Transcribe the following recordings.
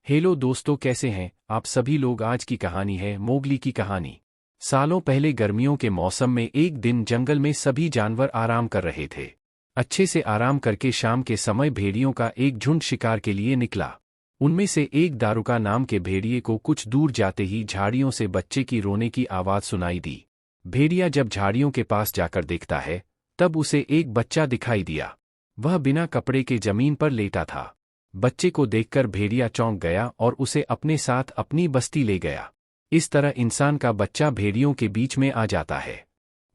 Hello दोस्तों, कैसे हैं आप सभी लोग। आज की कहानी है मोगली की कहानी। सालों पहले गर्मियों के मौसम में एक दिन जंगल में सभी जानवर आराम कर रहे थे। अच्छे से आराम करके शाम के समय भेड़ियों का एक झुंड शिकार के लिए निकला। उनमें से एक दारुका नाम के भेड़िए को कुछ दूर जाते ही झाड़ियों से बच्चे की रोने की आवाज़ सुनाई दी। भेड़िया जब झाड़ियों के पास जाकर देखता है तब उसे एक बच्चा दिखाई दिया। वह बिना कपड़े के जमीन पर लेटा था। बच्चे को देखकर भेड़िया चौंक गया और उसे अपने साथ अपनी बस्ती ले गया। इस तरह इंसान का बच्चा भेड़ियों के बीच में आ जाता है।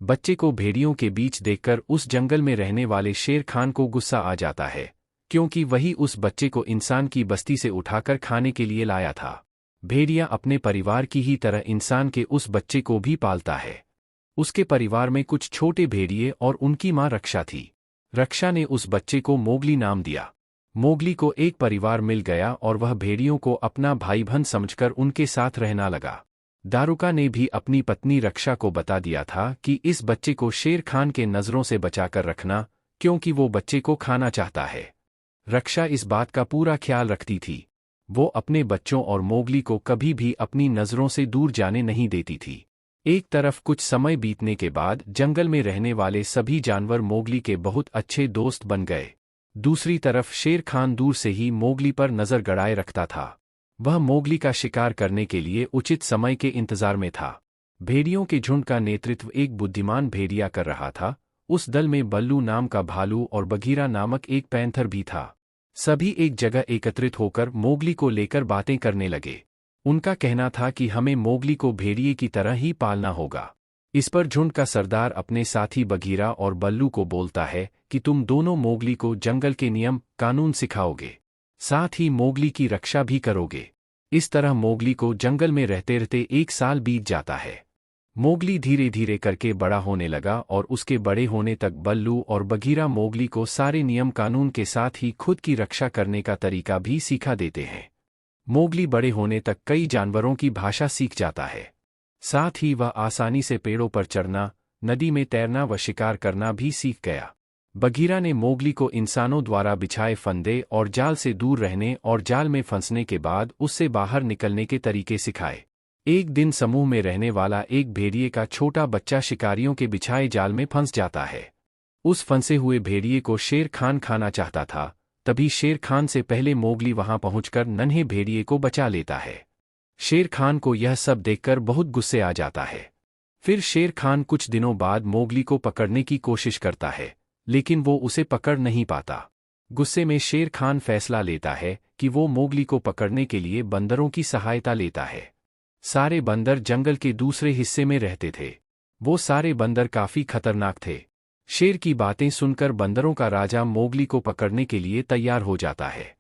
बच्चे को भेड़ियों के बीच देखकर उस जंगल में रहने वाले शेर खान को गुस्सा आ जाता है, क्योंकि वही उस बच्चे को इंसान की बस्ती से उठाकर खाने के लिए लाया था। भेड़िया अपने परिवार की ही तरह इंसान के उस बच्चे को भी पालता है। उसके परिवार में कुछ छोटे भेड़िए और उनकी माँ रक्षा थी। रक्षा ने उस बच्चे को मोगली नाम दिया। मोगली को एक परिवार मिल गया और वह भेड़ियों को अपना भाई बहन समझकर उनके साथ रहना लगा। दारुका ने भी अपनी पत्नी रक्षा को बता दिया था कि इस बच्चे को शेर खान के नज़रों से बचाकर रखना, क्योंकि वो बच्चे को खाना चाहता है। रक्षा इस बात का पूरा ख्याल रखती थी। वो अपने बच्चों और मोगली को कभी भी अपनी नज़रों से दूर जाने नहीं देती थी। एक तरफ कुछ समय बीतने के बाद जंगल में रहने वाले सभी जानवर मोगली के बहुत अच्छे दोस्त बन गए। दूसरी तरफ शेर खान दूर से ही मोगली पर नजर गड़ाए रखता था। वह मोगली का शिकार करने के लिए उचित समय के इंतजार में था। भेड़ियों के झुंड का नेतृत्व एक बुद्धिमान भेड़िया कर रहा था। उस दल में बल्लू नाम का भालू और बघीरा नामक एक पैंथर भी था। सभी एक जगह एकत्रित होकर मोगली को लेकर बातें करने लगे। उनका कहना था कि हमें मोगली को भेड़िए की तरह ही पालना होगा। इस पर झुंड का सरदार अपने साथी बघीरा और बल्लू को बोलता है कि तुम दोनों मोगली को जंगल के नियम कानून सिखाओगे, साथ ही मोगली की रक्षा भी करोगे। इस तरह मोगली को जंगल में रहते रहते 1 साल बीत जाता है। मोगली धीरे धीरे करके बड़ा होने लगा और उसके बड़े होने तक बल्लू और बघीरा मोगली को सारे नियम कानून के साथ ही खुद की रक्षा करने का तरीका भी सिखा देते हैं। मोगली बड़े होने तक कई जानवरों की भाषा सीख जाता है। साथ ही वह आसानी से पेड़ों पर चढ़ना, नदी में तैरना व शिकार करना भी सीख गया। बघीरा ने मोगली को इंसानों द्वारा बिछाए फंदे और जाल से दूर रहने और जाल में फंसने के बाद उससे बाहर निकलने के तरीके सिखाए। एक दिन समूह में रहने वाला एक भेड़िए का छोटा बच्चा शिकारियों के बिछाए जाल में फंस जाता है। उस फंसे हुए भेड़िए को शेर खान खाना चाहता था। तभी शेर खान से पहले मोगली वहां पहुंचकर नन्हे भेड़िए को बचा लेता है। शेर खान को यह सब देखकर बहुत गुस्से आ जाता है। फिर शेर खान कुछ दिनों बाद मोगली को पकड़ने की कोशिश करता है, लेकिन वो उसे पकड़ नहीं पाता। गुस्से में शेर खान फैसला लेता है कि वो मोगली को पकड़ने के लिए बंदरों की सहायता लेता है। सारे बंदर जंगल के दूसरे हिस्से में रहते थे। वो सारे बंदर काफी खतरनाक थे। शेर की बातें सुनकर बंदरों का राजा मोगली को पकड़ने के लिए तैयार हो जाता है।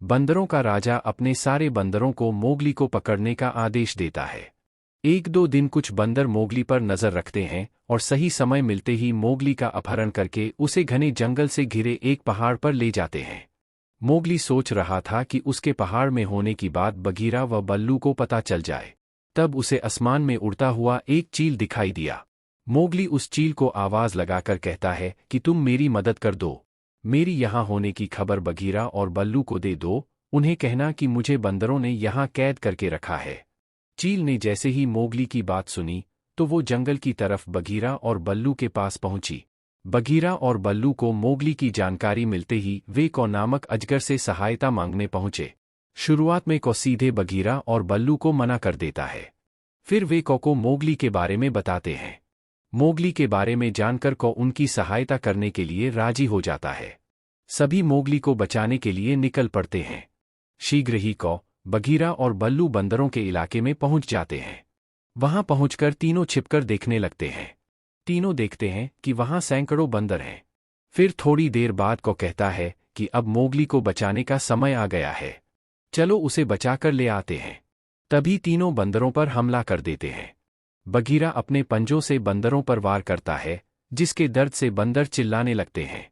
बंदरों का राजा अपने सारे बंदरों को मोगली को पकड़ने का आदेश देता है। 1-2 दिन कुछ बंदर मोगली पर नजर रखते हैं और सही समय मिलते ही मोगली का अपहरण करके उसे घने जंगल से घिरे एक पहाड़ पर ले जाते हैं। मोगली सोच रहा था कि उसके पहाड़ में होने की बात बघीरा व बल्लू को पता चल जाए। तब उसे आसमान में उड़ता हुआ एक चील दिखाई दिया। मोगली उस चील को आवाज लगाकर कहता है कि तुम मेरी मदद कर दो। मेरी यहाँ होने की खबर बघीरा और बल्लू को दे दो। उन्हें कहना कि मुझे बंदरों ने यहाँ कैद करके रखा है। चील ने जैसे ही मोगली की बात सुनी तो वो जंगल की तरफ बघीरा और बल्लू के पास पहुंची। बघीरा और बल्लू को मोगली की जानकारी मिलते ही वे कौ नामक अजगर से सहायता मांगने पहुंचे। शुरुआत में कौ सीधे बघीरा और बल्लू को मना कर देता है। फिर वे कौ को मोगली के बारे में बताते हैं। मोगली के बारे में जानकर कौ उनकी सहायता करने के लिए राजी हो जाता है। सभी मोगली को बचाने के लिए निकल पड़ते हैं। शीघ्र ही कौ, बघीरा और बल्लू बंदरों के इलाके में पहुंच जाते हैं। वहां पहुंचकर तीनों छिपकर देखने लगते हैं। तीनों देखते हैं कि वहां सैकड़ों बंदर हैं। फिर थोड़ी देर बाद कौ कहता है कि अब मोगली को बचाने का समय आ गया है, चलो उसे बचाकर ले आते हैं। तभी तीनों बंदरों पर हमला कर देते हैं। बघीरा अपने पंजों से बंदरों पर वार करता है, जिसके दर्द से बंदर चिल्लाने लगते हैं।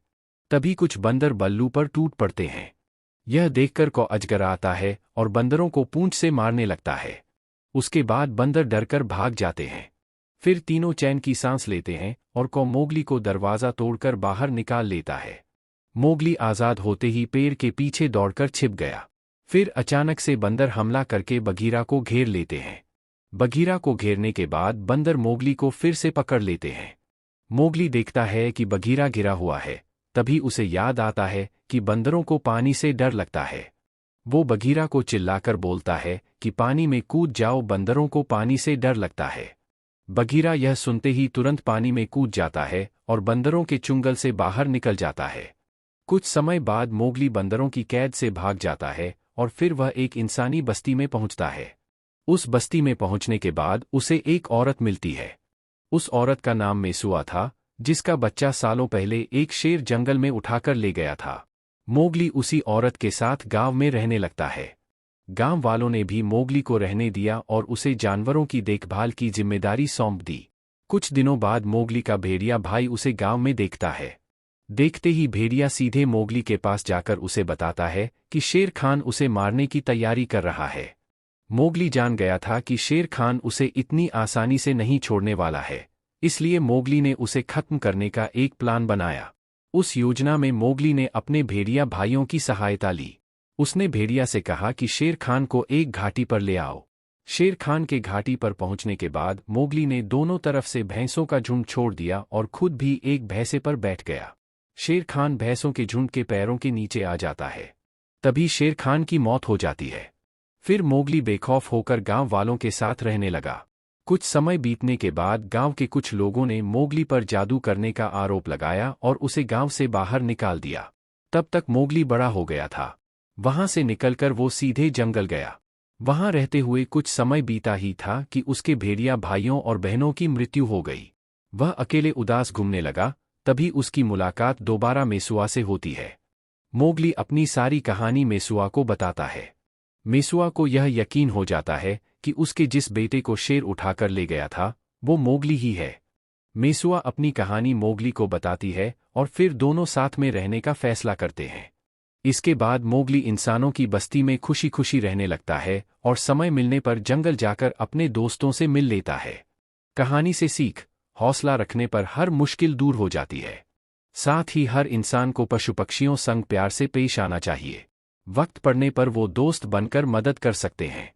तभी कुछ बंदर बल्लू पर टूट पड़ते हैं। यह देखकर कौ अजगर आता है और बंदरों को पूंछ से मारने लगता है। उसके बाद बंदर डरकर भाग जाते हैं। फिर तीनों चैन की सांस लेते हैं और कौ मोगली को दरवाजा तोड़कर बाहर निकाल लेता है। मोगली आजाद होते ही पेड़ के पीछे दौड़कर छिप गया। फिर अचानक से बंदर हमला करके बगीरा को घेर लेते हैं। बगीरा को घेरने के बाद बंदर मोगली को फिर से पकड़ लेते हैं। मोगली देखता है कि बगीरा गिरा हुआ है, तभी उसे याद आता है कि बंदरों को पानी से डर लगता है। वो बगीरा को चिल्लाकर बोलता है कि पानी में कूद जाओ, बंदरों को पानी से डर लगता है। बगीरा यह सुनते ही तुरंत पानी में कूद जाता है और बंदरों के चुंगल से बाहर निकल जाता है। कुछ समय बाद मोगली बंदरों की कैद से भाग जाता है और फिर वह एक इंसानी बस्ती में पहुंचता है। उस बस्ती में पहुंचने के बाद उसे एक औरत मिलती है। उस औरत का नाम मेसुआ था, जिसका बच्चा सालों पहले एक शेर जंगल में उठाकर ले गया था। मोगली उसी औरत के साथ गांव में रहने लगता है। गांव वालों ने भी मोगली को रहने दिया और उसे जानवरों की देखभाल की जिम्मेदारी सौंप दी। कुछ दिनों बाद मोगली का भेड़िया भाई उसे गांव में देखता है। देखते ही भेड़िया सीधे मोगली के पास जाकर उसे बताता है कि शेर खान उसे मारने की तैयारी कर रहा है। मोगली जान गया था कि शेर खान उसे इतनी आसानी से नहीं छोड़ने वाला है, इसलिए मोगली ने उसे खत्म करने का एक प्लान बनाया। उस योजना में मोगली ने अपने भेड़िया भाइयों की सहायता ली। उसने भेड़िया से कहा कि शेर खान को एक घाटी पर ले आओ। शेर खान के घाटी पर पहुंचने के बाद मोगली ने दोनों तरफ से भैंसों का झुंड छोड़ दिया और खुद भी एक भैंसे पर बैठ गया। शेर खान भैंसों के झुंड के पैरों के नीचे आ जाता है। तभी शेर खान की मौत हो जाती है। फिर मोगली बेखौफ होकर गांव वालों के साथ रहने लगा। कुछ समय बीतने के बाद गांव के कुछ लोगों ने मोगली पर जादू करने का आरोप लगाया और उसे गांव से बाहर निकाल दिया। तब तक मोगली बड़ा हो गया था। वहां से निकलकर वो सीधे जंगल गया। वहां रहते हुए कुछ समय बीता ही था कि उसके भेड़िया भाइयों और बहनों की मृत्यु हो गई। वह अकेले उदास घूमने लगा। तभी उसकी मुलाकात दोबारा मेसुआ से होती है। मोगली अपनी सारी कहानी मेसुआ को बताता है। मेसुआ को यह यकीन हो जाता है कि उसके जिस बेटे को शेर उठाकर ले गया था, वो मोगली ही है। मेसुआ अपनी कहानी मोगली को बताती है और फिर दोनों साथ में रहने का फैसला करते हैं। इसके बाद मोगली इंसानों की बस्ती में खुशी खुशी रहने लगता है और समय मिलने पर जंगल जाकर अपने दोस्तों से मिल लेता है। कहानी से सीख: हौसला रखने पर हर मुश्किल दूर हो जाती है। साथ ही हर इंसान को पशु पक्षियों संग प्यार से पेश आना चाहिए। वक्त पड़ने पर वो दोस्त बनकर मदद कर सकते हैं।